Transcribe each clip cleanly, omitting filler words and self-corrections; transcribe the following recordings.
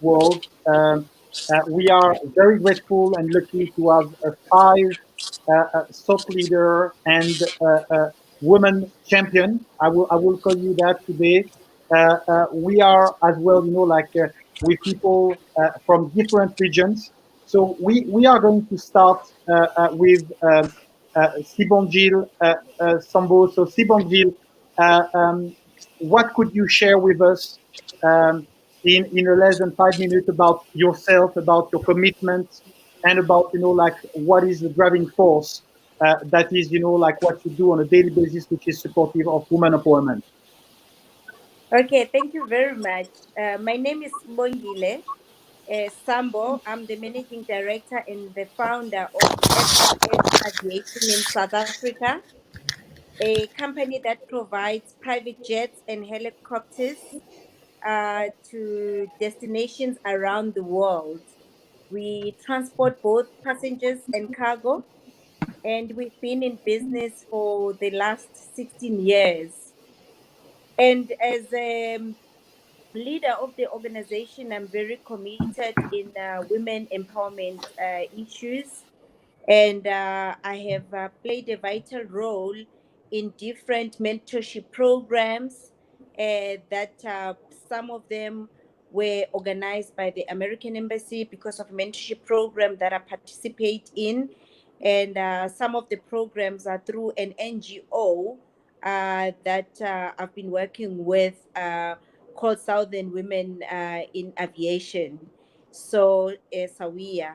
world. We are very grateful and lucky to have five thought leader and women champion. I will call you that today. We are as well, with people from different regions. So we are going to start with Sibongil Sambo. So Sibongil, what could you share with us in a less than 5 minutes about yourself, about your commitment, and about what is the driving force that is what you do on a daily basis, which is supportive of women empowerment. Okay, thank you very much. My name is Bongile Sambo. I'm the managing director and the founder of FRS Aviation in South Africa, a company that provides private jets and helicopters to destinations around the world. We transport both passengers and cargo, and we've been in business for the last 16 years. And as leader of the organization, I'm very committed in women empowerment issues, and I have played a vital role in different mentorship programs that some of them were organized by the American Embassy because of mentorship program that I participate in, and some of the programs are through an NGO that I've been working with called Southern Women in Aviation, so SAWIA.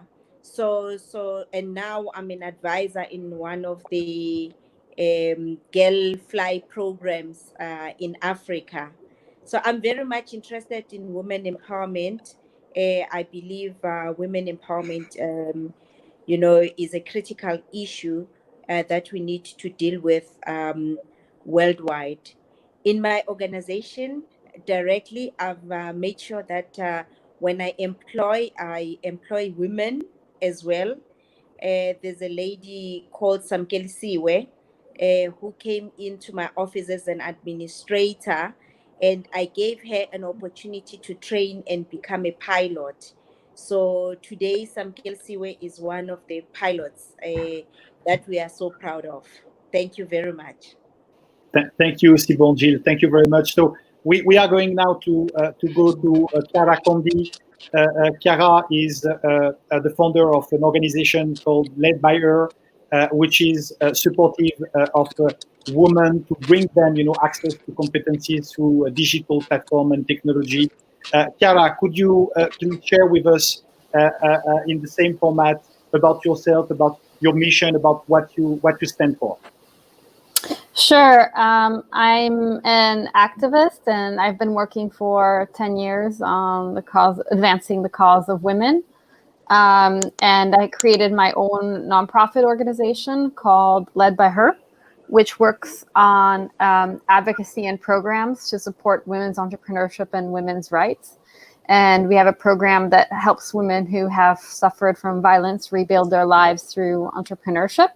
And now I'm an advisor in one of the girl fly programs in Africa. So I'm very much interested in women empowerment. I believe women empowerment, is a critical issue that we need to deal with worldwide. In my organization, directly, I've made sure that when I employ women as well. There's a lady called Samkeli Siwe who came into my office as an administrator, and I gave her an opportunity to train and become a pilot. So today, Samkeli Siwe is one of the pilots that we are so proud of. Thank you very much. Thank you, Sibongil. Thank you very much. So we are going now to go to Chiara Condi. Chiara is the founder of an organization called Led by Her, which is supportive of women to bring them, access to competencies through a digital platform and technology. Chiara, could you please share with us in the same format about yourself, about your mission, about what you stand for? Sure. I'm an activist, and I've been working for 10 years on advancing the cause of women. And I created my own nonprofit organization called Led by Her, which works on advocacy and programs to support women's entrepreneurship and women's rights. And we have a program that helps women who have suffered from violence rebuild their lives through entrepreneurship.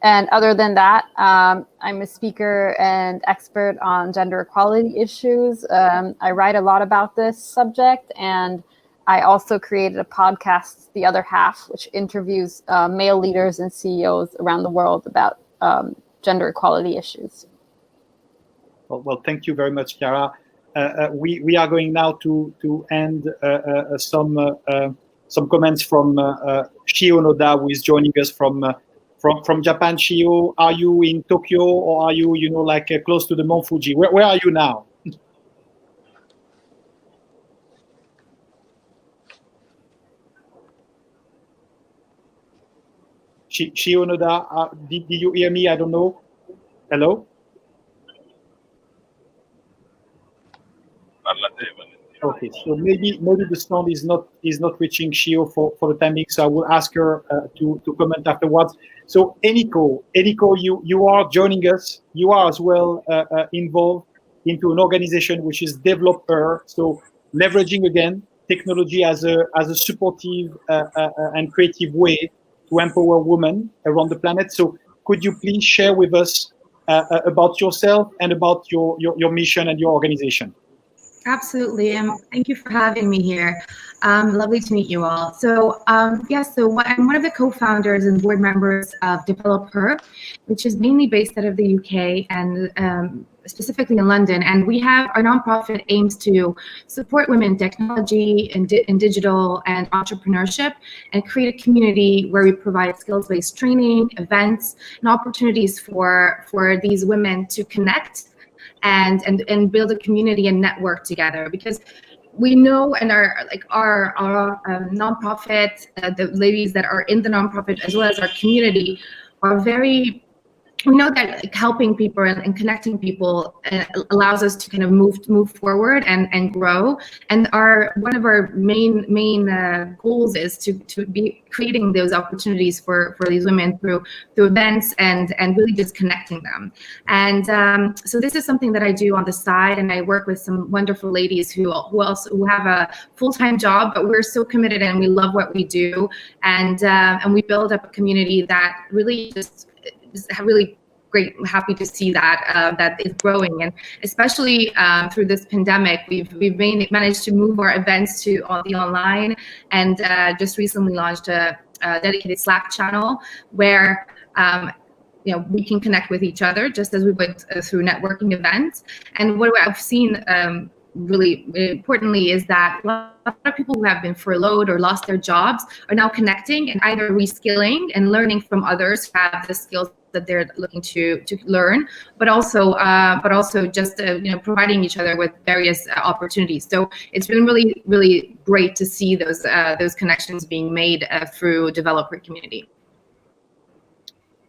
And other than that, I'm a speaker and expert on gender equality issues. I write a lot about this subject, and I also created a podcast, The Other Half, which interviews male leaders and CEOs around the world about gender equality issues. Well, thank you very much, Chiara. We are going now to end some comments from Shio Noda, who is joining us from Japan. Shio, are you in Tokyo, or are you, close to the Mount Fuji? Where are you now? Shio Noda, did you hear me? I don't know. Hello? Okay, so maybe the sound is not reaching Shio for the timing, so I will ask her to comment afterwards. So Eniko, you are joining us. You are as well involved into an organization which is Developer. So leveraging again technology as a supportive and creative way to empower women around the planet. So could you please share with us about yourself and about your mission and your organization? Absolutely. Thank you for having me here. Lovely to meet you all. So, I'm one of the co-founders and board members of Developer, which is mainly based out of the UK and specifically in London. And we have our nonprofit aims to support women in technology and in digital and entrepreneurship, and create a community where we provide skills-based training, events, and opportunities for these women to connect and build a community and network together, because we know, and our nonprofit, the ladies that are in the nonprofit as well as our community are very, we know that like, helping people and connecting people allows us to kind of move forward and grow. And one of our main goals is to be creating those opportunities for these women through events and really just connecting them. And so this is something that I do on the side, and I work with some wonderful ladies who have a full-time job, but we're so committed and we love what we do, and we build up a community that really just really great. Happy to see that that is growing, and especially through this pandemic, we've managed to move our events to the online, and just recently launched a dedicated Slack channel where we can connect with each other just as we would through networking events. And what I've seen really importantly is that a lot of people who have been furloughed or lost their jobs are now connecting and either reskilling and learning from others who have the skills that they're looking to learn, but also just providing each other with various opportunities. So it's been really great to see those connections being made through developer community.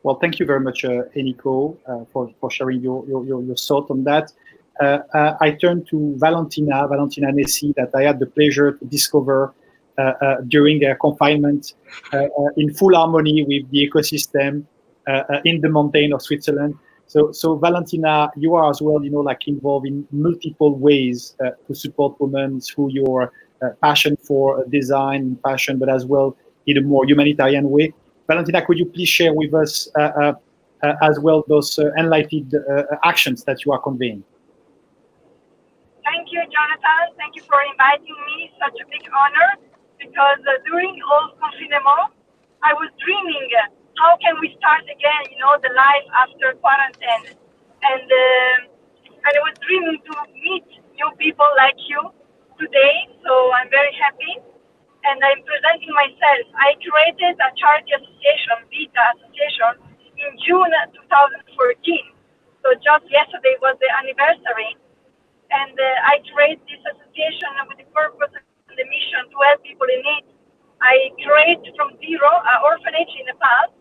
Well, thank you very much, Eniko, for sharing your thought on that. I turn to Valentina Nessi, that I had the pleasure to discover during confinement in full harmony with the ecosystem in the mountain of Switzerland. So Valentina, you are as well, involved in multiple ways to support women through your passion for design, passion, but as well in a more humanitarian way. Valentina, could you please share with us as well those enlightened actions that you are conveying? Thank you, Jonathan. Thank you for inviting me. Such a big honor, because during all confinement, I was dreaming, how can we start again, the life after quarantine? And I was dreaming to meet new people like you today, so I'm very happy. And I'm presenting myself. I created a charity association, Vita Association, in June 2014. So just yesterday was the anniversary. And I create this association with the purpose and the mission to help people in need. I create from zero an orphanage in Nepal,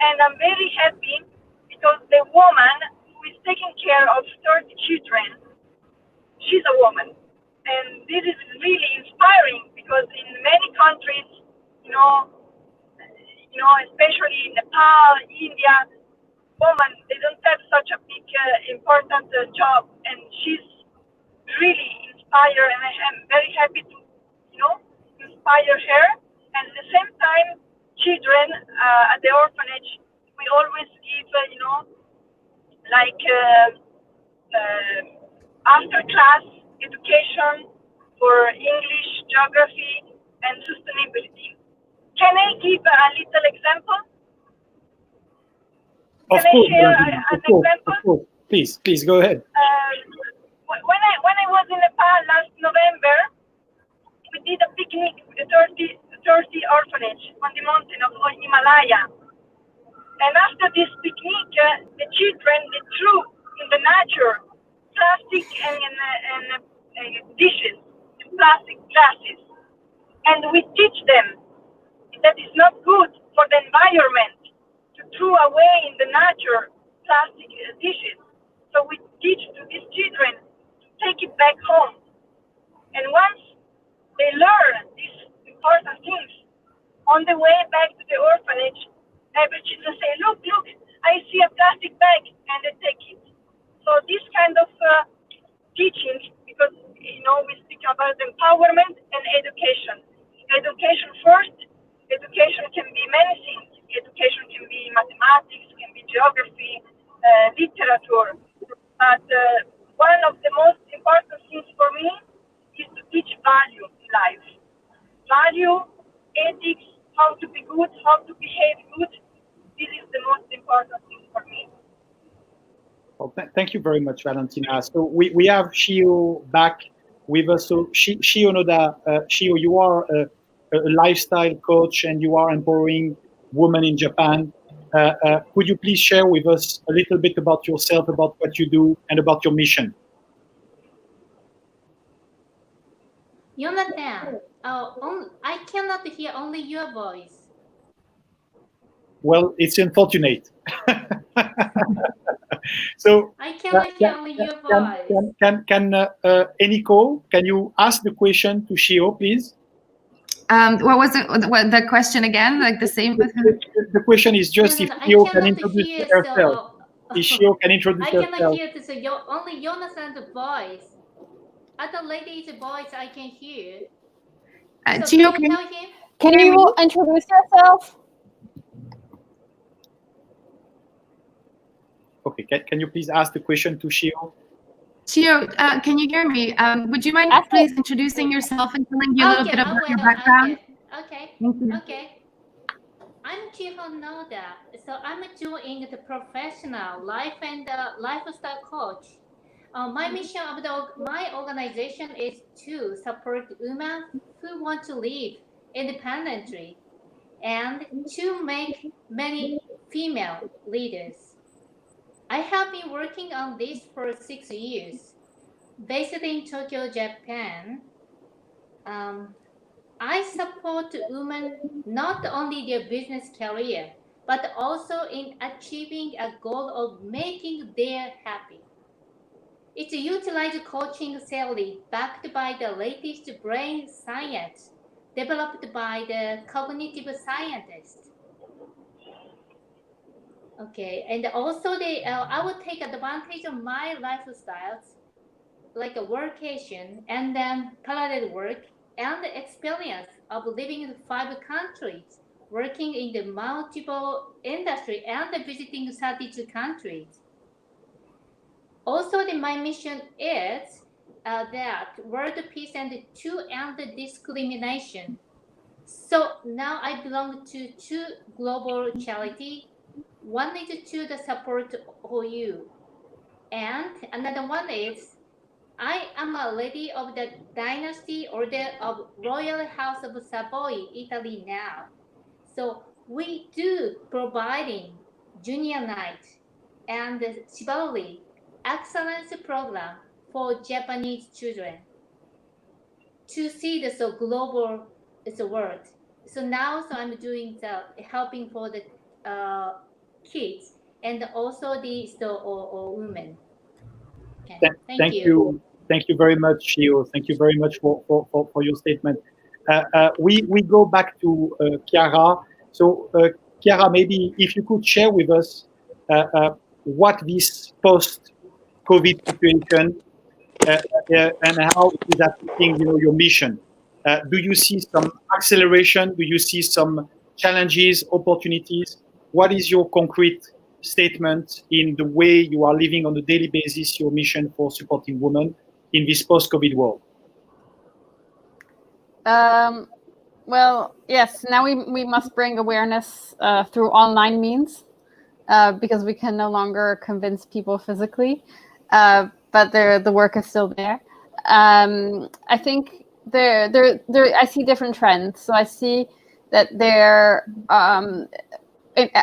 and I'm very happy because the woman who is taking care of 30 children, she's a woman. And this is really inspiring, because in many countries, especially in Nepal, India, women, they don't have such a big, important job, and she's really inspire, and I am very happy to, inspire her. And at the same time, children at the orphanage, we always give, after class education for English, geography, and sustainability. Can I give a little example? Of course. Please go ahead. When I was in Nepal last November, we did a picnic with the 30 orphanage on the mountain of Himalaya. And after this picnic, the children, they threw in the nature plastic and dishes, plastic glasses. And we teach them that it's not good for the environment to throw away in the nature plastic dishes. So we teach to these children to take it back home. And once they learn these important things, on the way back to the orphanage, every children say, look, I see a plastic bag, and they take it. So this kind of teaching, because, we speak about empowerment and education. Education first. Education can be many things. Education can be mathematics, can be geography, literature. But one of the most important things for me value, ethics, how to be good, how to behave good. This is the most important thing for me. Well, thank you very much, Valentina. So we have Shio back with us. So Shio Noda, Shio, you are a lifestyle coach and you are empowering women in Japan. Could you please share with us a little bit about yourself, about what you do, and about your mission? Jonathan, I cannot hear only your voice. Well, it's unfortunate. So I cannot hear only your voice. can Eniko, can you ask the question to Shio, please? What was the question again? Like the same? The question is just if Shio can introduce herself. If Shio can introduce I cannot herself. hear this, only Jonathan's voice. Other lady's voice I can hear. So Shio, can you tell him? Can you introduce yourself? Okay, can you please ask the question to Shio? Shio, can you hear me? Would you mind please introducing yourself and telling me a little bit about your background? Okay. I'm Chiho Noda. So I'm doing the professional life and lifestyle coach. My mission of my organization is to support women who want to live independently and to make many female leaders. I have been working on this for 6 years. Based in Tokyo, Japan, I support women not only their business career, but also in achieving a goal of making their happy. It utilizes coaching theory backed by the latest brain science developed by the cognitive scientists. Okay, and also I will take advantage of my lifestyles, like a workation and then parallel work and the experience of living in 5 countries, working in the multiple industry and visiting 32 countries. Also, my mission is that world peace and to end discrimination. So now I belong to 2 global charity. One is to the support Horyou, and another one is I am a lady of the dynasty order of Royal House of Savoy, Italy now. So we do providing junior night and chivalry excellence program for Japanese children to see the global world. So now I'm doing the helping for the kids and also the women. Okay. Thank you. Thank you very much, Shio. Thank you very much for your statement. We go back to Chiara. So, Chiara, maybe if you could share with us what this post-COVID situation and how it is affecting, your mission. Do you see some acceleration? Do you see some challenges, opportunities? What is your concrete statement in the way you are living on a daily basis your mission for supporting women in this post-COVID world? Well, yes, now we must bring awareness through online means because we can no longer convince people physically, but the work is still there. I think I see different trends. So I see that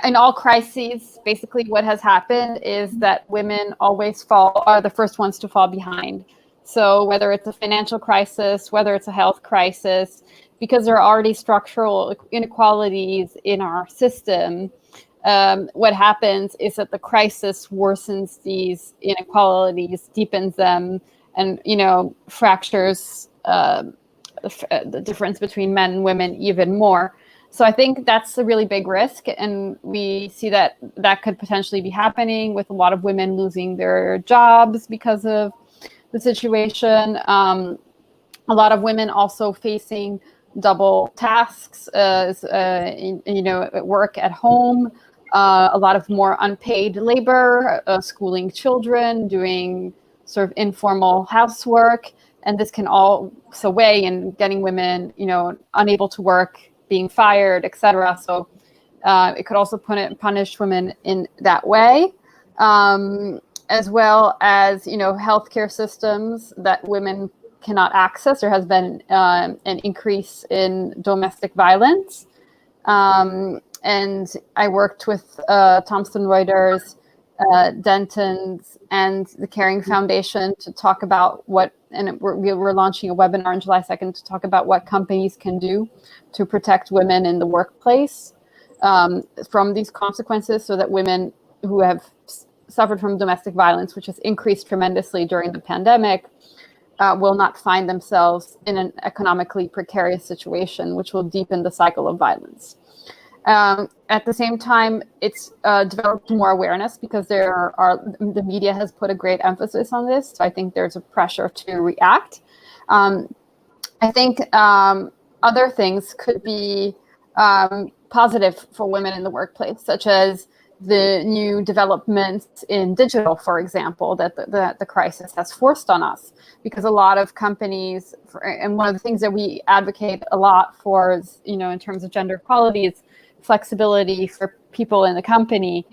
in all crises, basically what has happened is that women always are the first ones to fall behind. So whether it's a financial crisis, whether it's a health crisis, because there are already structural inequalities in our system, what happens is that the crisis worsens these inequalities, deepens them, and fractures the difference between men and women even more. So I think that's a really big risk, and we see that could potentially be happening with a lot of women losing their jobs because of the situation. A lot of women also facing double tasks, work at home, a lot of more unpaid labor, schooling children, doing sort of informal housework. and this can also weigh in getting women, unable to work, being fired, etc. So it could also punish women in that way, as well as healthcare systems that women cannot access. There has been an increase in domestic violence, and I worked with Thomson Reuters, Denton's, and the Caring Foundation to talk about we're launching a webinar on July 2nd to talk about what companies can do to protect women in the workplace from these consequences, so that women who have suffered from domestic violence, which has increased tremendously during the pandemic, will not find themselves in an economically precarious situation, which will deepen the cycle of violence. At the same time, it's developed more awareness because the media has put a great emphasis on this. So I think there's a pressure to react. I think other things could be positive for women in the workplace, such as the new developments in digital, for example, that the crisis has forced on us. Because a lot of companies, and one of the things that we advocate a lot for is, in terms of gender equality, is flexibility for people in the company,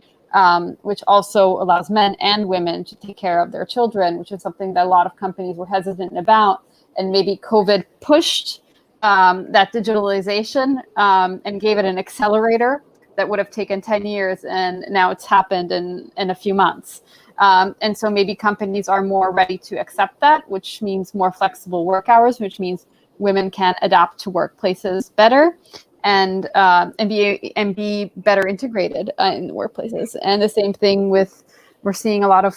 which also allows men and women to take care of their children, which is something that a lot of companies were hesitant about. And maybe COVID pushed that digitalization and gave it an accelerator that would have taken 10 years, and now it's happened in a few months. And so maybe companies are more ready to accept that, which means more flexible work hours, which means women can adapt to workplaces better and be better integrated in workplaces. And the same thing we're seeing a lot of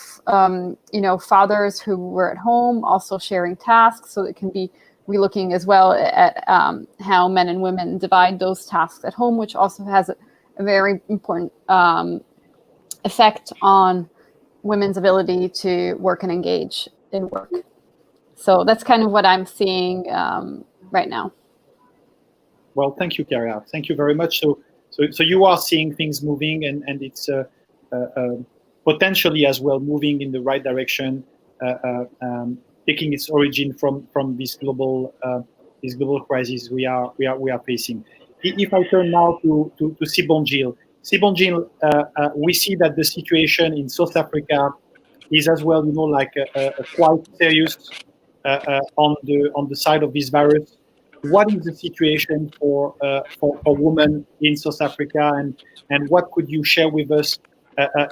fathers who were at home also sharing tasks, so it can be relooking as well at how men and women divide those tasks at home, which also has a very important effect on women's ability to work and engage in work. So that's kind of what I'm seeing right now. Well, thank you, Karia. Thank you very much. So you are seeing things moving, and it's potentially as well moving in the right direction, taking its origin from this global crisis we are facing. If I turn now to Sibongile, we see that the situation in South Africa is as well, quite serious on the side of this virus. What is the situation for women in South Africa, and what could you share with us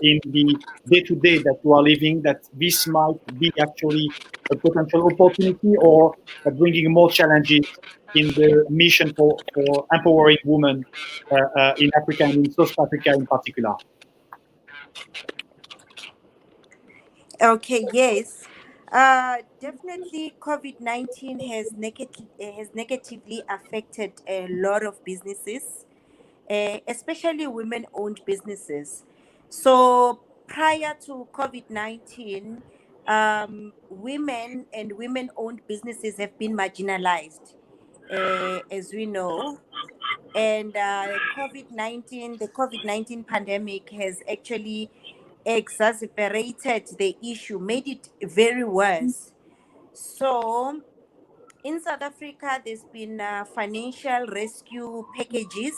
in the day-to-day that you are living, that this might be actually a potential opportunity, or bringing more challenges in the mission for empowering women in Africa and in South Africa in particular? Okay, yes. Definitely COVID-19 has negatively affected a lot of businesses, especially women-owned businesses. So prior to COVID-19, women and women-owned businesses have been marginalized, as we know. And the COVID-19 pandemic has actually exacerbated the issue, made it very worse. So in South Africa, there's been financial rescue packages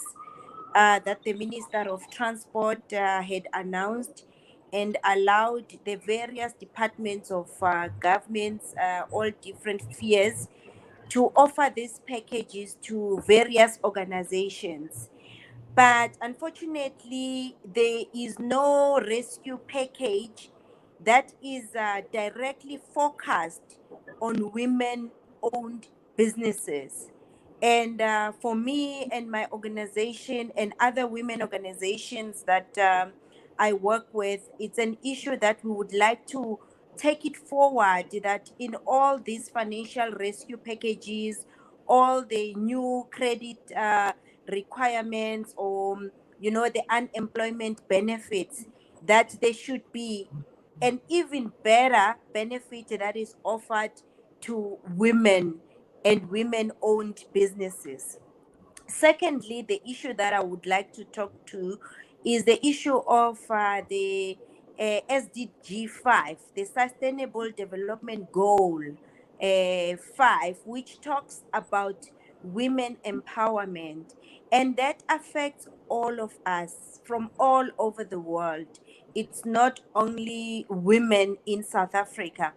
that the Minister of Transport had announced, and allowed the various departments of governments, all different spheres, to offer these packages to various organizations. But unfortunately, there is no rescue package that is directly focused on women owned businesses. And for me and my organization and other women organizations that I work with, it's an issue that we would like to take it forward, that in all these financial rescue packages, all the new credit requirements, or the unemployment benefits, that there should be an even better benefit that is offered to women and women-owned businesses. Secondly, the issue that I would like to talk to is the issue of the SDG 5, the Sustainable Development Goal 5, which talks about women empowerment, and that affects all of us from all over the world. It's not only women in South Africa,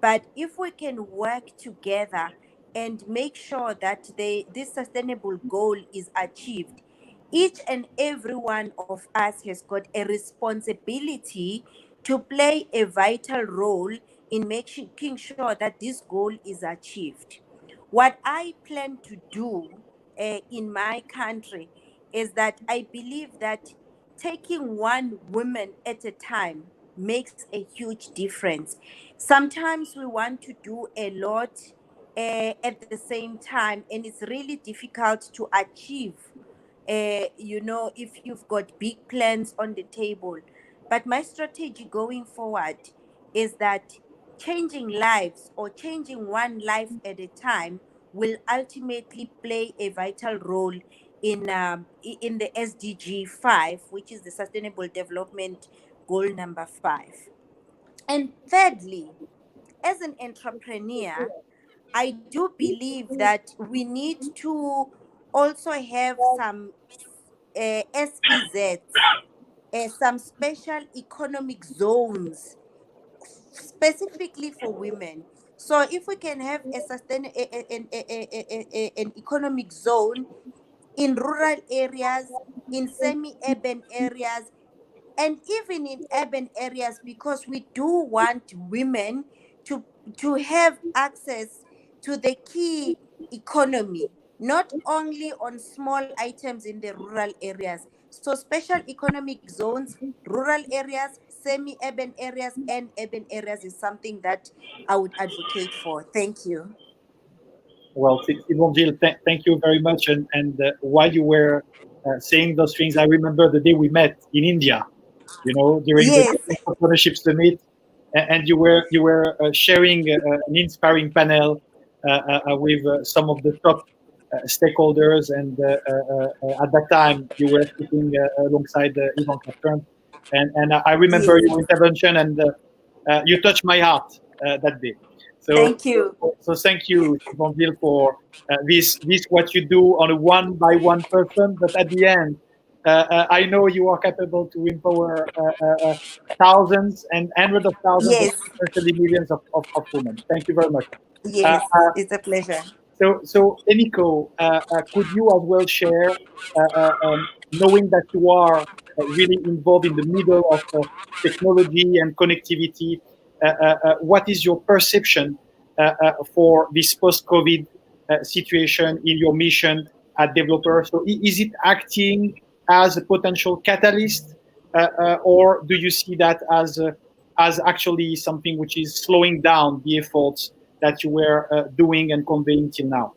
but if we can work together and make sure that this sustainable goal is achieved, each and every one of us has got a responsibility to play a vital role in making sure that this goal is achieved. What I plan to do in my country is that I believe that taking one woman at a time makes a huge difference. Sometimes we want to do a lot at the same time, and it's really difficult to achieve, if you've got big plans on the table. But my strategy going forward is that changing lives, or changing one life at a time, will ultimately play a vital role in the SDG 5, which is the Sustainable Development Goal number 5. And thirdly, as an entrepreneur, I do believe that we need to also have some SEZs, some special economic zones specifically for women. So if we can have an economic zone in rural areas, in semi-urban areas, and even in urban areas, because we do want women to have access to the key economy, not only on small items in the rural areas. So special economic zones, rural areas, semi-urban areas, and urban areas is something that I would advocate for. Thank you. Well, Jill, thank you very much. And while you were saying those things, I remember the day we met in India, during the Yes, entrepreneurship summit, and you were sharing an inspiring panel with some of the top stakeholders, and at that time you were sitting alongside Ivanka Trump, and I remember yes. your intervention, and you touched my heart that day. So, Thank you. so thank you, Yvonne, for this what you do on a one by one person, but at the end, I know you are capable to empower thousands and hundreds of thousands, and Yes, potentially millions of women. Thank you very much. Uh, yes. uh, It's a pleasure. so, Emiko, could you as well share, knowing that you are really involved in the middle of technology and connectivity, what is your perception for this post-COVID situation in your mission at Developer? So, is it acting as a potential catalyst, or do you see that as actually something which is slowing down the efforts that you were doing and conveying till now?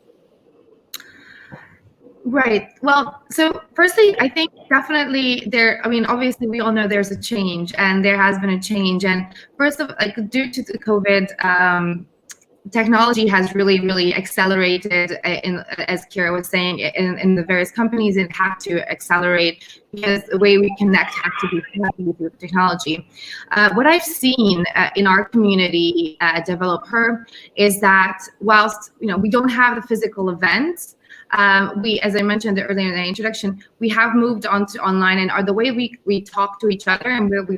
Right. Well, so firstly, I think definitely there, I mean, obviously we all know there's a change, and there has been a change. And first of like, due to the COVID, technology has really accelerated as Kira was saying, in the various companies. It had to accelerate because the way we connect has to be connected with technology. What I've seen in our community Developer is that whilst we don't have the physical events, we, as I mentioned earlier in the introduction, we have moved on to online, and the way we talk to each other and where we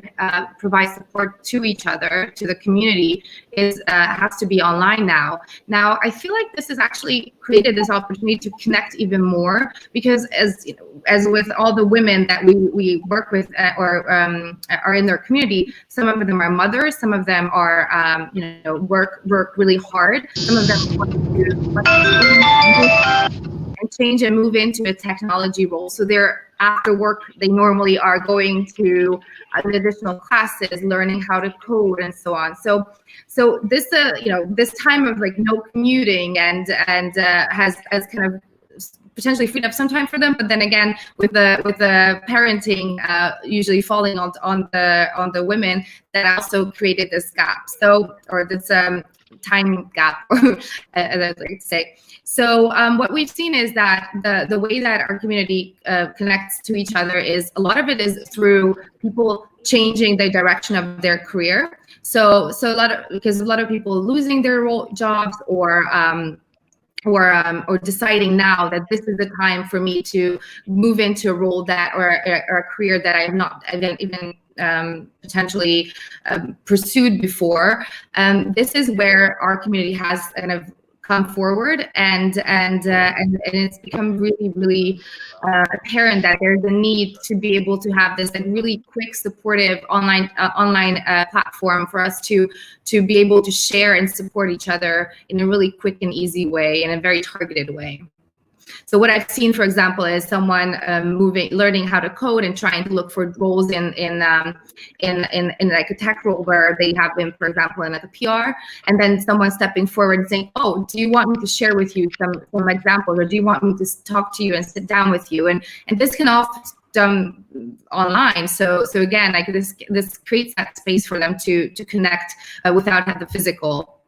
provide support to each other, to the community, is has to be online now. Now, I feel like this has actually created this opportunity to connect even more, because as with all the women that we work with or are in their community, some of them are mothers, some of them are work really hard, some of them want to and change and move into a technology role. So they're after work, they normally are going to additional classes, learning how to code and so on. So this this time of like no commuting and has kind of potentially freed up some time for them, but then again with the parenting usually falling on the women, that also created this gap. So, or this time gap, as I like to say. So what we've seen is that the way that our community connects to each other is a lot of it is through people changing the direction of their career. So because a lot of people losing their jobs or deciding now that this is the time for me to move into a role that or a career that I have not even potentially pursued before. This is where our community has kind of come forward, and it's become really apparent that there's a need to be able to have this like really quick, supportive online platform for us to be able to share and support each other in a really quick and easy way, in a very targeted way. So what I've seen, for example, is someone learning how to code and trying to look for roles in like a tech role where they have been, for example, in like a PR, and then someone stepping forward and saying, "Oh, do you want me to share with you some examples, or do you want me to talk to you and sit down with you?" And this can often done online. So again, like this creates that space for them to connect without the physical.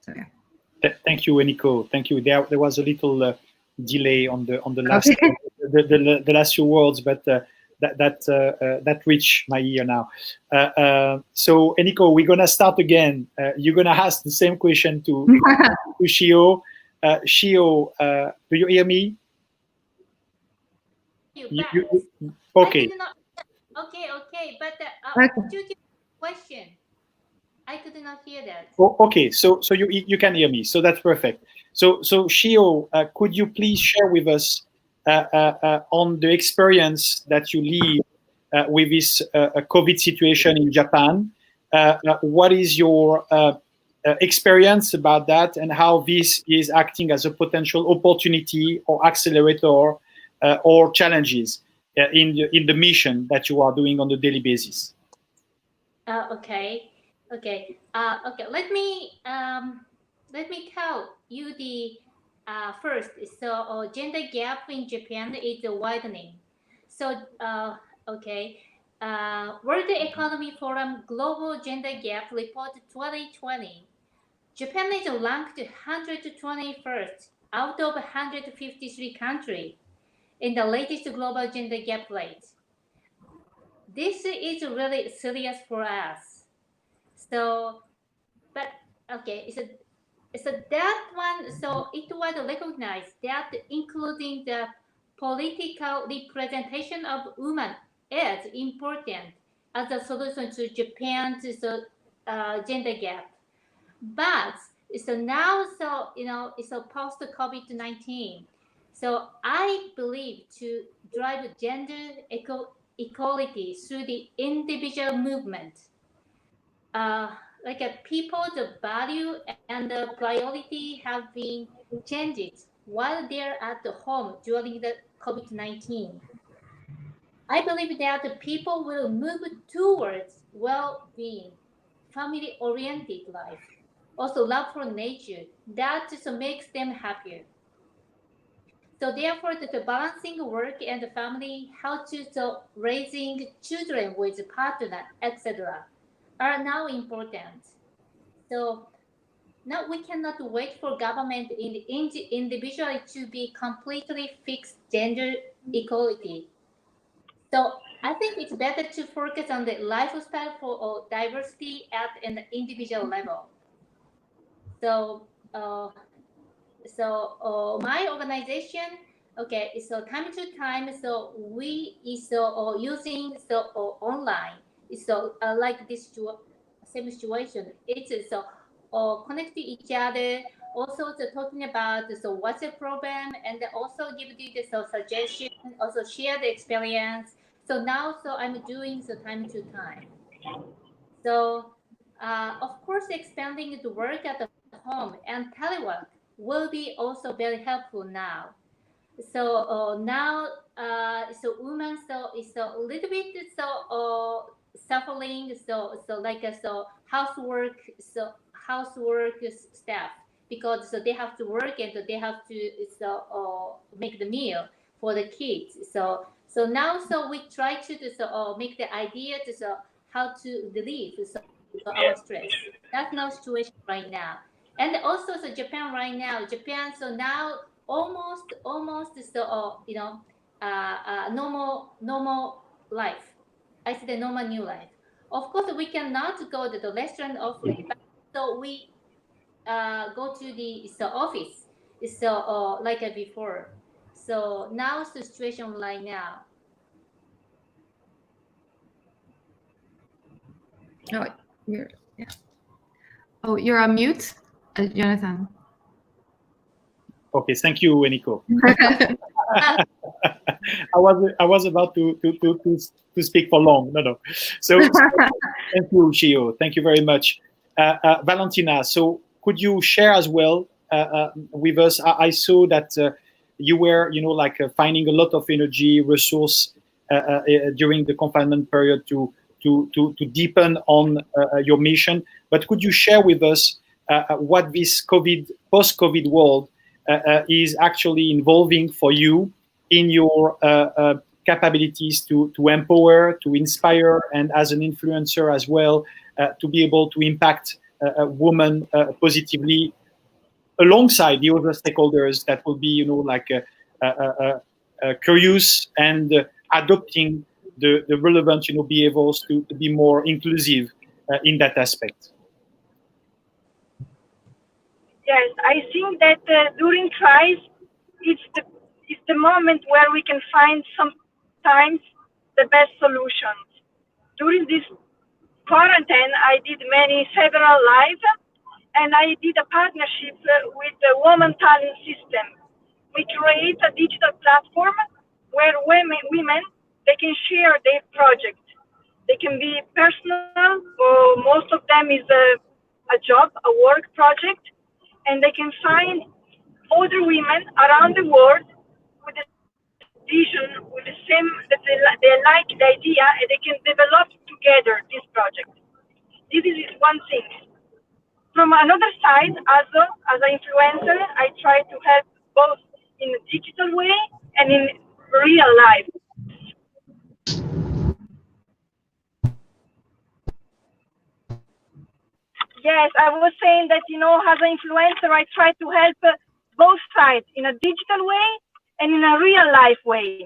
So yeah. Thank you, Eniko. Thank you. There was a little delay on the last the last few words, but that reached my ear now. So Eniko, we're gonna start again. You're gonna ask the same question to Shio. Shio, do you hear me? Okay. Okay, but question. I could not hear that. Oh, okay, so you can hear me, so that's perfect. So Shio, could you please share with us on the experience that you live with this COVID situation in Japan? What is your experience about that, and how this is acting as a potential opportunity or accelerator or challenges in the mission that you are doing on a daily basis? Okay. Let me tell you the first. So gender gap in Japan is widening. So World Economic Forum Global Gender Gap Report 2020. Japan is ranked 121st out of 153 countries in the latest global gender gap rate. This is really serious for us. So, but okay, so that one, so it was recognized that including the political representation of women is important as a solution to Japan's gender gap. But so now, so it's a post COVID-19. So I believe to drive gender equality through the individual movement. Like people's value and the priority have been changed while they're at the home during the COVID-19. I believe that the people will move towards well-being, family-oriented life, also love for nature. That just makes them happier. So therefore, the balancing work and the family, how to raising children with partner, etc., are now important. So now we cannot wait for government individually to be completely fix gender equality. So I think it's better to focus on the lifestyle for diversity at an individual level. So my organization, okay, so time to time, so we is using online. So like this same situation, it's connect to each other. Also, talking about what's the problem, and also give you the suggestion. Also share the experience. So now, I'm doing time to time. So of course, expanding the work at the home and telework will be also very helpful now. So now, women is a little bit suffering. So like housework, staff, because they have to work and they have to make the meal for the kids. So now we try to make the idea to how to live. So our stress. That's no situation right now. And also, so Japan right now, so now almost is the normal life. I see the normal new life. Of course, we cannot go to the restaurant often, but so we go to the office. So like before. So now it's the situation right now. Oh, you're yeah. Oh, you're on mute, Jonathan. Okay, thank you, Eniko. I was about to speak for long. No. So thank you, Shio. Thank you very much, Valentina. So could you share as well with us? I saw that you were, finding a lot of energy, resource during the confinement period to deepen on your mission. But could you share with us what this post-COVID world is actually involving for you in your capabilities to empower, to inspire, and as an influencer as well, to be able to impact women positively alongside the other stakeholders that will be, curious and adopting the relevant, behaviors to be more inclusive in that aspect. Yes, I think that during crisis, it's the moment where we can find sometimes the best solutions. During this quarantine, I did several live, and I did a partnership with the Women Talent System. We create a digital platform where women they can share their project. They can be personal, or most of them is a job, a work project, and they can find other women around the world with the vision, with the same that they like the idea, and they can develop together this project. This is one thing. From another side, as an influencer, I try to help both in a digital way and in real life. Yes, I was saying that, as an influencer, I try to help both sides in a digital way and in a real life way.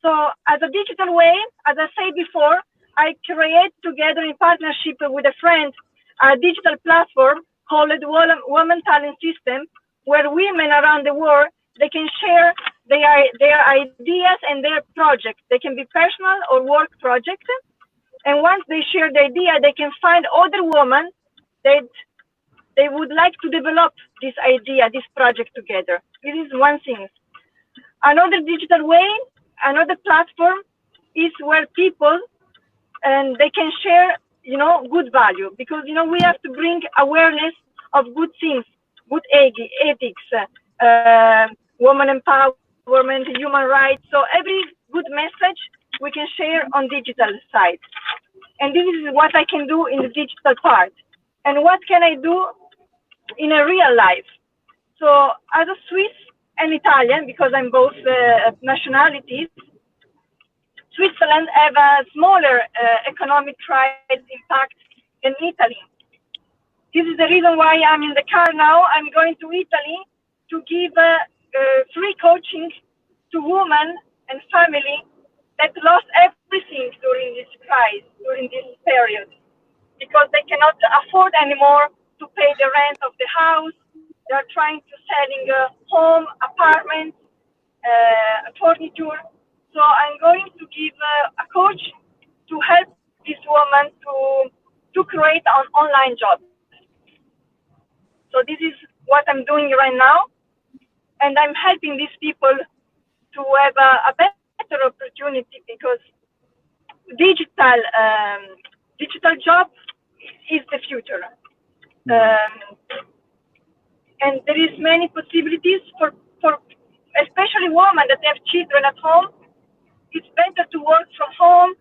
So as a digital way, as I said before, I create together in partnership with a friend a digital platform called the Women Talent System, where women around the world, they can share their ideas and their projects. They can be personal or work projects. And once they share the idea, they can find other women that they would like to develop this idea, this project together. This is one thing. Another digital way, another platform is where people and they can share, good value, because we have to bring awareness of good things, good ethics, woman empowerment, human rights. So every good message we can share on digital side, and this is what I can do in the digital part. And what can I do in a real life? So as a Swiss and Italian, because I'm both nationalities, Switzerland have a smaller economic crisis impact than Italy. This is the reason why I'm in the car now. I'm going to Italy to give free coaching to women and family that lost everything during this crisis, during this period, because they cannot afford anymore to pay the rent of the house. They are trying to selling home, apartments, furniture. So I'm going to give a coach to help this woman to create an online job. So this is what I'm doing right now, and I'm helping these people to have a better opportunity, because digital job is the future. And there is many possibilities for especially women that have children at home. It's better to work from home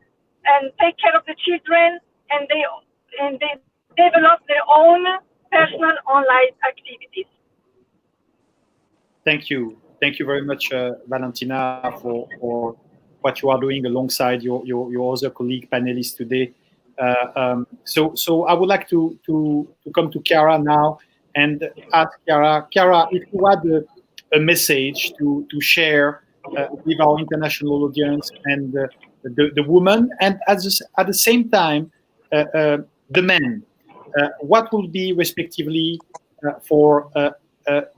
and take care of the children, and they develop their own personal online activities. Thank you very much, Valentina, for what you are doing alongside your other colleague panelists today. So I would like to come to Chiara now and ask Chiara, if you had a message to share with our international audience and the woman, and at the same time the men, what will be respectively for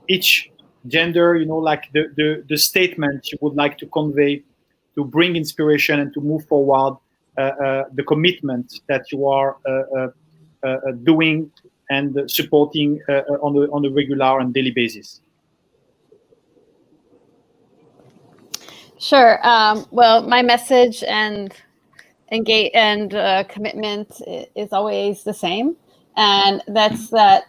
each gender, like the statement you would like to convey to bring inspiration and to move forward the commitment that you are doing and supporting on a regular and daily basis. Sure. Well, my message and engage and commitment is always the same, and that's that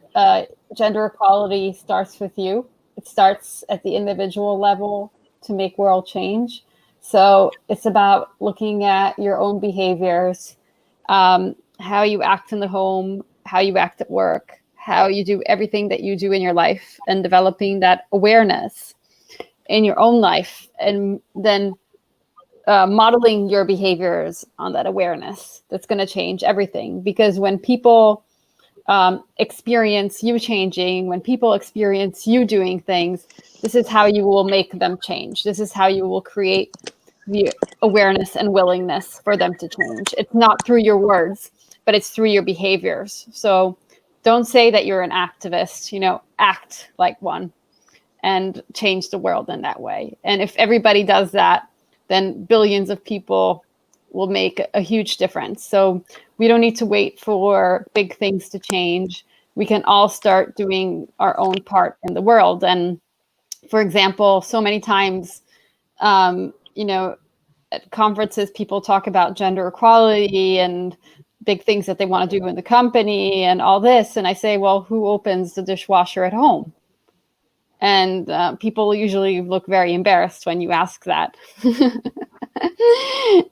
gender equality starts with you. It starts at the individual level to make world change. So it's about looking at your own behaviors, how you act in the home, how you act at work, how you do everything that you do in your life, and developing that awareness in your own life, and then modeling your behaviors on that awareness. That's going to change everything, because when people experience you changing, when people experience you doing things, this is how you will make them change. This is how you will create the awareness and willingness for them to change. It's not through your words, but it's through your behaviors. So don't say that you're an activist, act like one and change the world in that way. And if everybody does that, then billions of people will make a huge difference. So we don't need to wait for big things to change. We can all start doing our own part in the world. And for example, so many times, at conferences, people talk about gender equality and big things that they want to do in the company and all this. And I say, well, who opens the dishwasher at home? And people usually look very embarrassed when you ask that.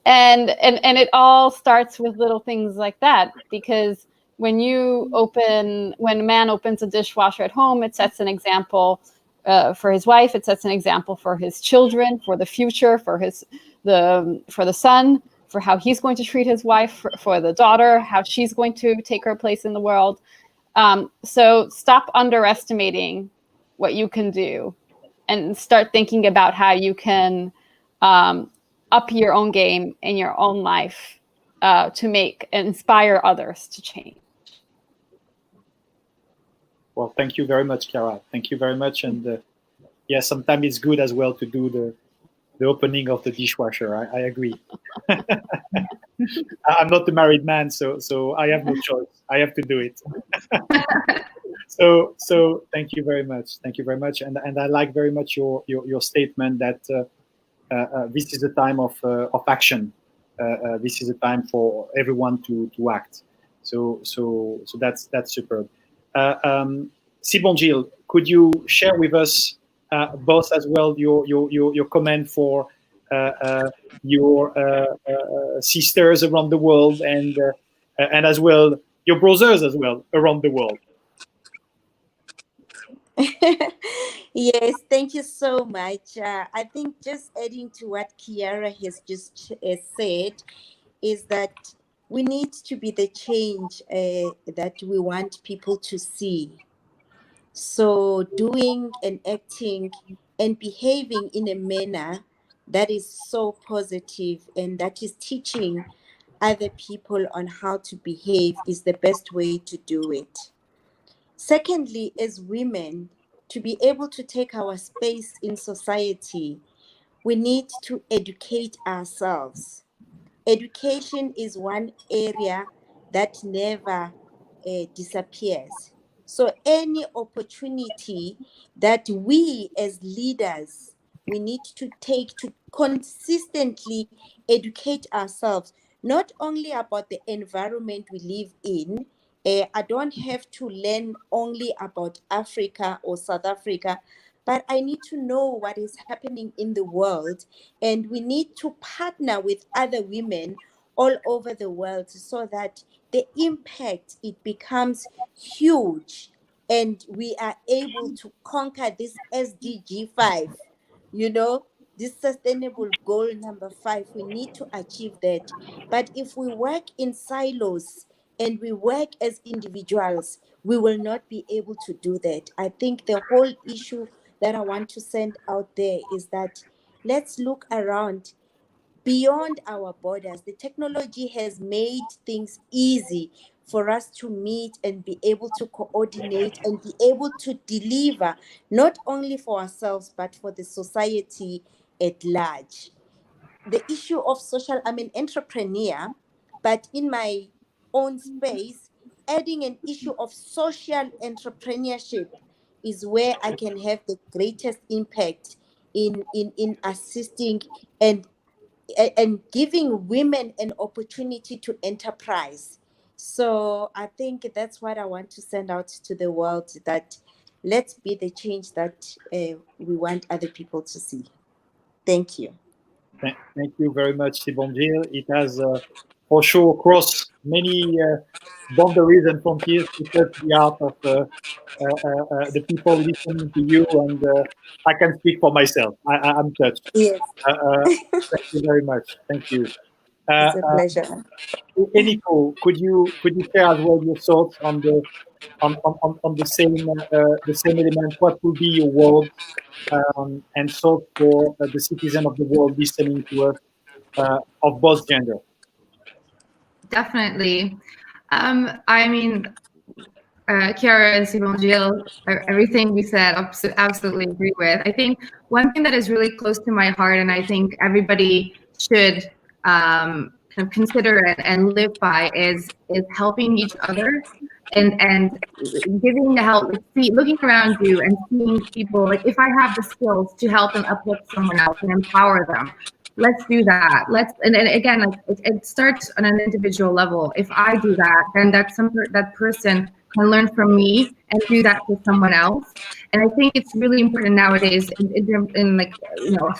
and it all starts with little things like that, because when a man opens a dishwasher at home, it sets an example for his wife. It sets an example for his children, for the future, for the son, for how he's going to treat his wife, for the daughter, how she's going to take her place in the world. So stop underestimating what you can do and start thinking about how you can up your own game in your own life to inspire others to change. Well, thank you very much, Chiara. Thank you very much. And yeah, sometimes it's good as well to do the opening of the dishwasher. I agree. I'm not a married man, so I have no choice. I have to do it. So thank you very much. Thank you very much. And I like very much your statement that this is a time of action. This is a time for everyone to act. So that's superb. Sibon Gilles, could you share with us both as well your comment for your sisters around the world and as well your brothers as well around the world? Yes, thank you so much. I think just adding to what Chiara has just said is that we need to be the change that we want people to see. So doing and acting and behaving in a manner that is so positive and that is teaching other people on how to behave is the best way to do it. Secondly, as women, to be able to take our space in society, we need to educate ourselves. Education is one area that never disappears. So any opportunity that we as leaders, we need to take to consistently educate ourselves, not only about the environment we live in. I don't have to learn only about Africa or South Africa, but I need to know what is happening in the world, and we need to partner with other women all over the world so that the impact, it becomes huge and we are able to conquer this SDG 5, this sustainable goal number 5. We need to achieve that. But if we work in silos, and we work as individuals, we will not be able to do that. I think the whole issue that I want to send out there is that let's look around beyond our borders. The technology has made things easy for us to meet and be able to coordinate and be able to deliver, not only for ourselves, but for the society at large. The issue of social, I'm an entrepreneur, but in my own space, adding an issue of social entrepreneurship is where I can have the greatest impact in assisting and and giving women an opportunity to enterprise. So I think that's what I want to send out to the world, that let's be the change that we want other people to see. Thank you. Thank you very much, Sibongil. It has for sure crossed many boundaries and frontiers to touch the heart of the people listening to you, and I can speak for myself. I'm touched. Yes, Thank you very much. Thank you. Uh, it's a uh, pleasure. Eniko, could you share as well your thoughts on the same element? What will be your words and thoughts for the citizen of the world listening to us of both gender? Definitely. I mean, Kiara and Simone Gilles, everything you said, absolutely agree with. I think one thing that is really close to my heart, and I think everybody should kind of consider it and live by, is helping each other and giving the help. Looking around you and seeing people, like, if I have the skills to help and uplift someone else and empower them, let's do that. And again, like, it starts on an individual level. If I do that, then that person can learn from me and do that to someone else. And I think it's really important nowadays in like,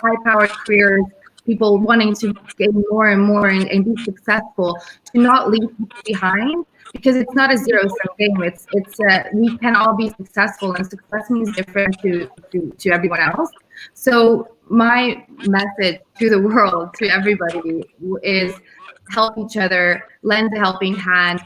high powered careers, people wanting to gain more and more and be successful, to not leave people behind, because it's not a zero-sum game. It's we can all be successful, and success means different to everyone else. So my message to the world, to everybody, is help each other, lend a helping hand,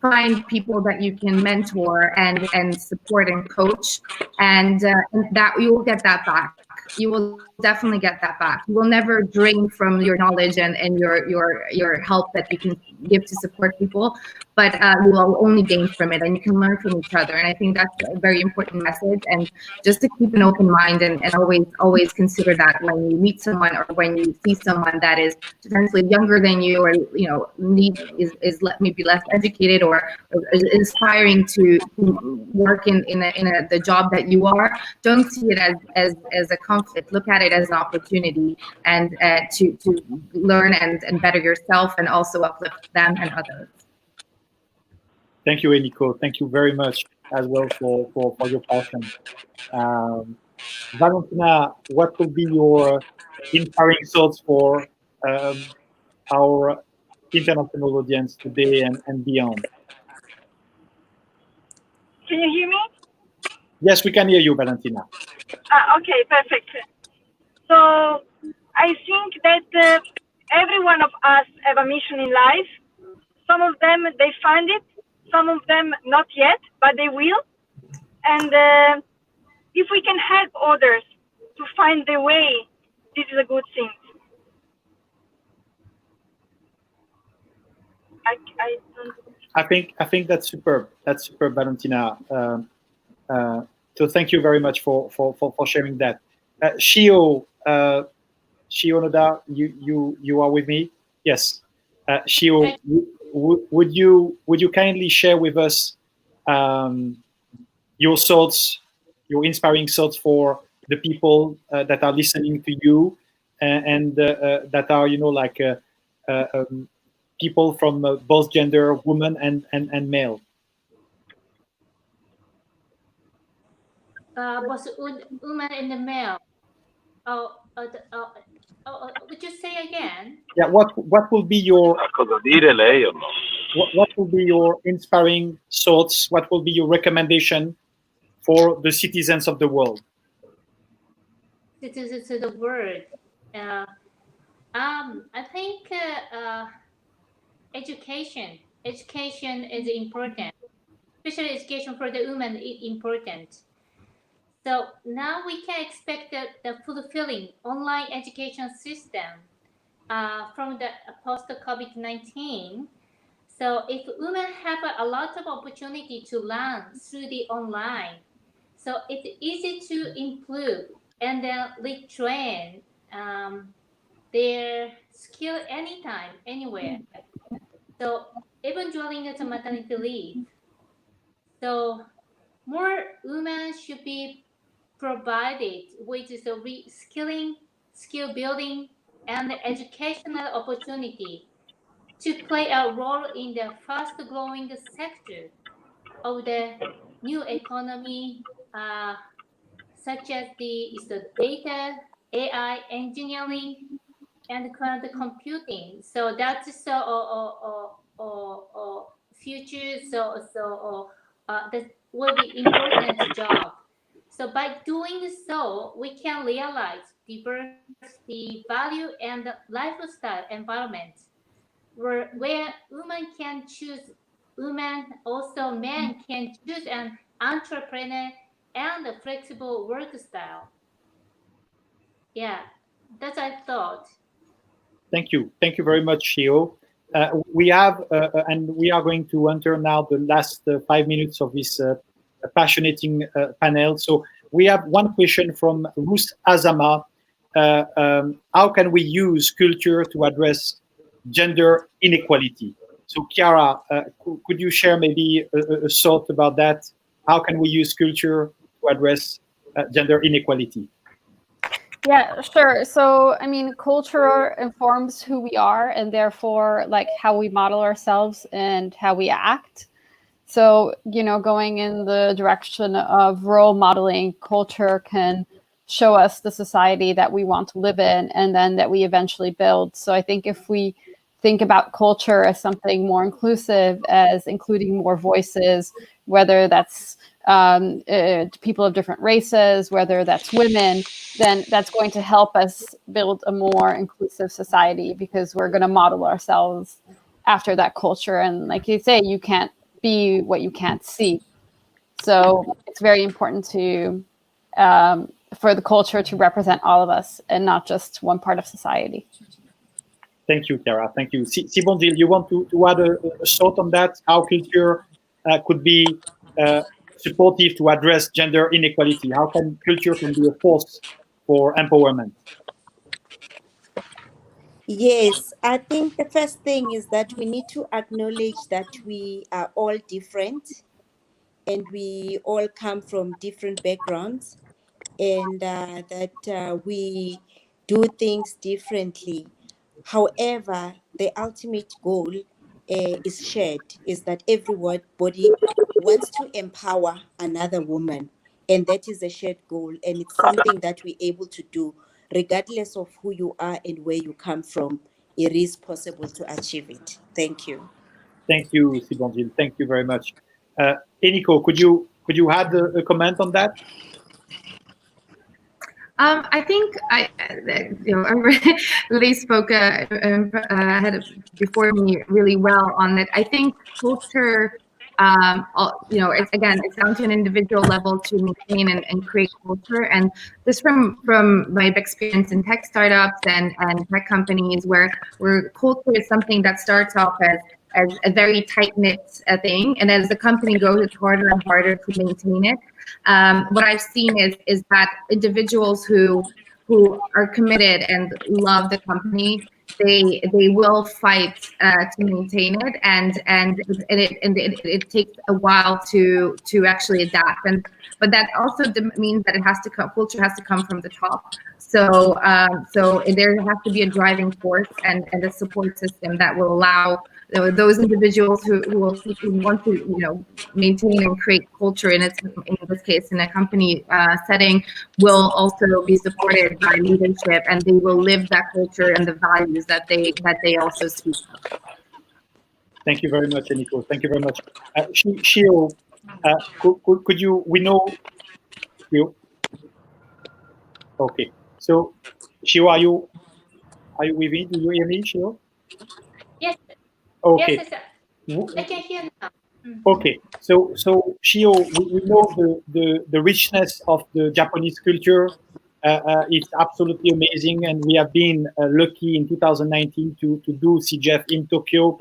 find people that you can mentor and support and coach, and that you will get that back. You will definitely get that back. You will never drain from your knowledge and your help that you can give to support people, but you will only gain from it, and you can learn from each other. And I think that's a very important message. And just to keep an open mind and always consider that when you meet someone or when you see someone that is potentially younger than you, or is maybe less educated, or is aspiring to work in the job that you are, don't see it as a conflict. Look at it as an opportunity, and to learn and better yourself, and also uplift them and others. Thank you, Eniko. Thank you very much as well for your passion. Valentina, what will be your inspiring thoughts for our international audience today and beyond? Can you hear me? Yes, we can hear you, Valentina. Okay, perfect. So I think that every one of us have a mission in life. Some of them, they find it. Some of them not yet, but they will. And if we can help others to find their way, this is a good thing. I don't. I think that's superb. That's superb, Valentina. So thank you very much for sharing that. Shio Noda, you are with me? Yes. Shio, would you kindly share with us your thoughts, your inspiring thoughts for the people that are listening to you, and that are people from both gender, women and male? Both woman and the male. Would you say again? Yeah. What will be your Cosa dire lei o no? what will be your inspiring thoughts? What will be your recommendation for the citizens of the world? Citizens to the world. I think education education is important, especially education for the women is important. So now we can expect the fulfilling online education system from the post COVID-19. So if women have a lot of opportunity to learn through the online, so it's easy to improve and then retrain their skill anytime, anywhere. So even during the maternity leave. So more women should be provided with the reskilling, skill building, and educational opportunity to play a role in the fast growing sector of the new economy, such as the data, AI, engineering, and cloud computing. So that's so future. That will be important job. So by doing so, we can realize diversity, value, and lifestyle environment where women can choose. Women also men can choose an entrepreneur and a flexible work style. Yeah, that's I thought. Thank you. Thank you very much, Shio. We have, and we are going to enter now the last 5 minutes of this passionating panel. So we have one question from Ruth Azama. How can we use culture to address gender inequality? So Chiara, could you share maybe a thought about that? How can we use culture to address gender inequality? Yeah, sure. So, I mean, culture informs who we are and therefore like how we model ourselves and how we act. So, going in the direction of role modeling, culture can show us the society that we want to live in and then that we eventually build. So, I think if we think about culture as something more inclusive, as including more voices, whether that's people of different races, whether that's women, then that's going to help us build a more inclusive society because we're going to model ourselves after that culture. And like you say, you can't be what you can't see. So it's very important to for the culture to represent all of us and not just one part of society. Thank you, Chiara. Thank you. Sibongil, you want to add a thought on that? How culture could be supportive to address gender inequality? How can culture can be a force for empowerment? Yes, I think the first thing is that we need to acknowledge that we are all different and we all come from different backgrounds, and that we do things differently. However, the ultimate goal is shared, is that everybody wants to empower another woman. And that is a shared goal. And it's something that we're able to do regardless of who you are and where you come from. It is possible to achieve it. Thank you. Thank you, Sibongil. Thank you very much. Eniko, could you add a comment on that? I think they spoke ahead before me really well on it. I think culture, it's down to an individual level to maintain and create culture. And just from my experience in tech startups and tech companies, where culture is something that starts off as a very tight-knit thing, and as the company grows, it's harder and harder to maintain it. What I've seen is that individuals who are committed and love the company, they will fight to maintain it, and it takes a while to actually adapt. But that also means that culture has to come from the top. So there has to be a driving force and a support system that will allow those individuals who want to maintain and create culture in this case in a company setting will also be supported by leadership, and they will live that culture and the values that they also speak of. Thank you very much, Eniko. Thank you very much. Shio, could you, we know you. Okay. So, Shio, are you with me? Do you hear me, Shio? Yes. Okay. Yes, sir. I can hear now. Okay, so Shio, we know the richness of the Japanese culture. It's absolutely amazing, and we have been lucky in 2019 to do CGF in Tokyo.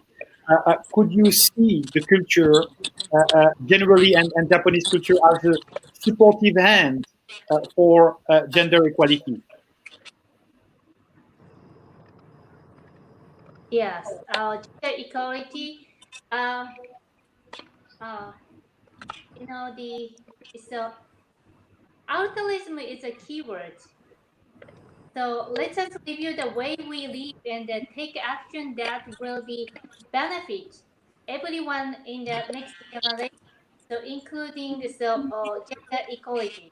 Could you see the culture generally and Japanese culture as a supportive hand for gender equality? Yes, gender equality. Uh, uh, the so altruism is a keyword. So let us review the way we live and take action that will be benefit everyone in the next generation. So including gender equality.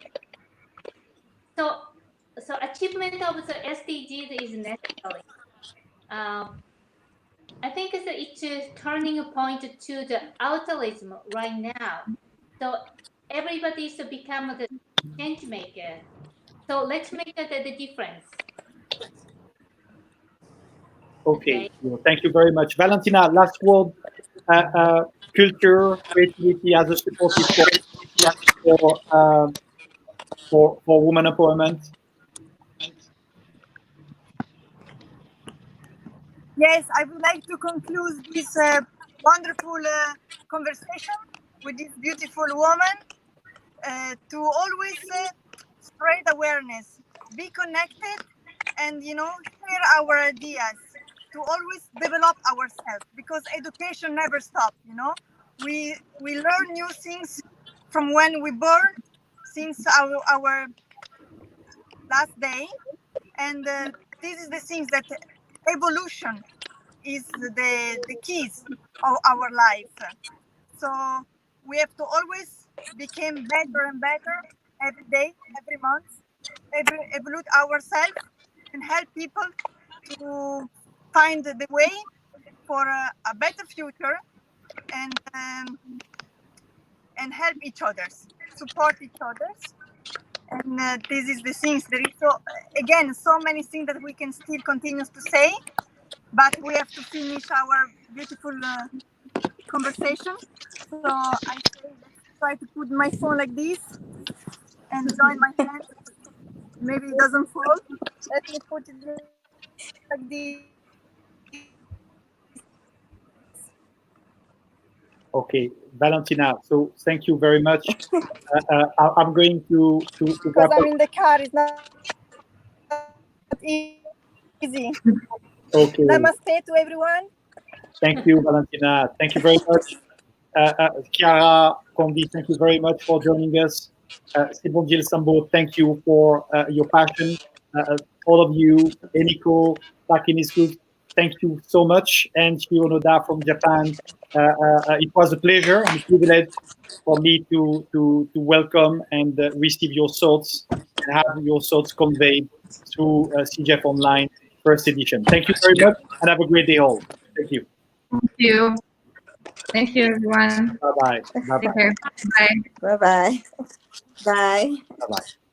So achievement of the SDGs is necessary. Um, I think it's a turning point to the altruism right now. So everybody should become the change maker. So let's make the difference. Okay, Okay. thank you very much, Valentina. Last word: culture, creativity as a supportive force for women empowerment. Yes, I would like to conclude this wonderful conversation with this beautiful woman to always spread awareness, be connected, and share our ideas to always develop ourselves because education never stops. We learn new things from when we born since our last day, and this is the things that evolution is the keys of our life. So we have to always become better and better every day, every month, evolve ourselves and help people to find the way for a better future and help each others, support each others. And this is the things. There is so many things that we can still continue to say, but we have to finish our beautiful conversation. So I say let's try to put my phone like this and join my hand. Maybe it doesn't fall. Let me put it like this. Okay, Valentina. So thank you very much. I'm going to Because wrap I'm up. in the car, it's not easy. Okay, Namaste to everyone. thank you, Valentina. Thank you very much. Chiara Condi, thank you very much for joining us. Sibon Gil Sambo, thank you for your passion. All of you, Eniko, Takinisku, thank you so much. And Shionoda from Japan, it was a pleasure and a privilege for me to welcome and receive your thoughts and have your thoughts conveyed through CGF Online first edition. Thank you very much and have a great day all. Thank you. Thank you. Thank you, everyone. Bye-bye. Take Bye-bye. care. Bye. Bye bye. Bye. Bye-bye.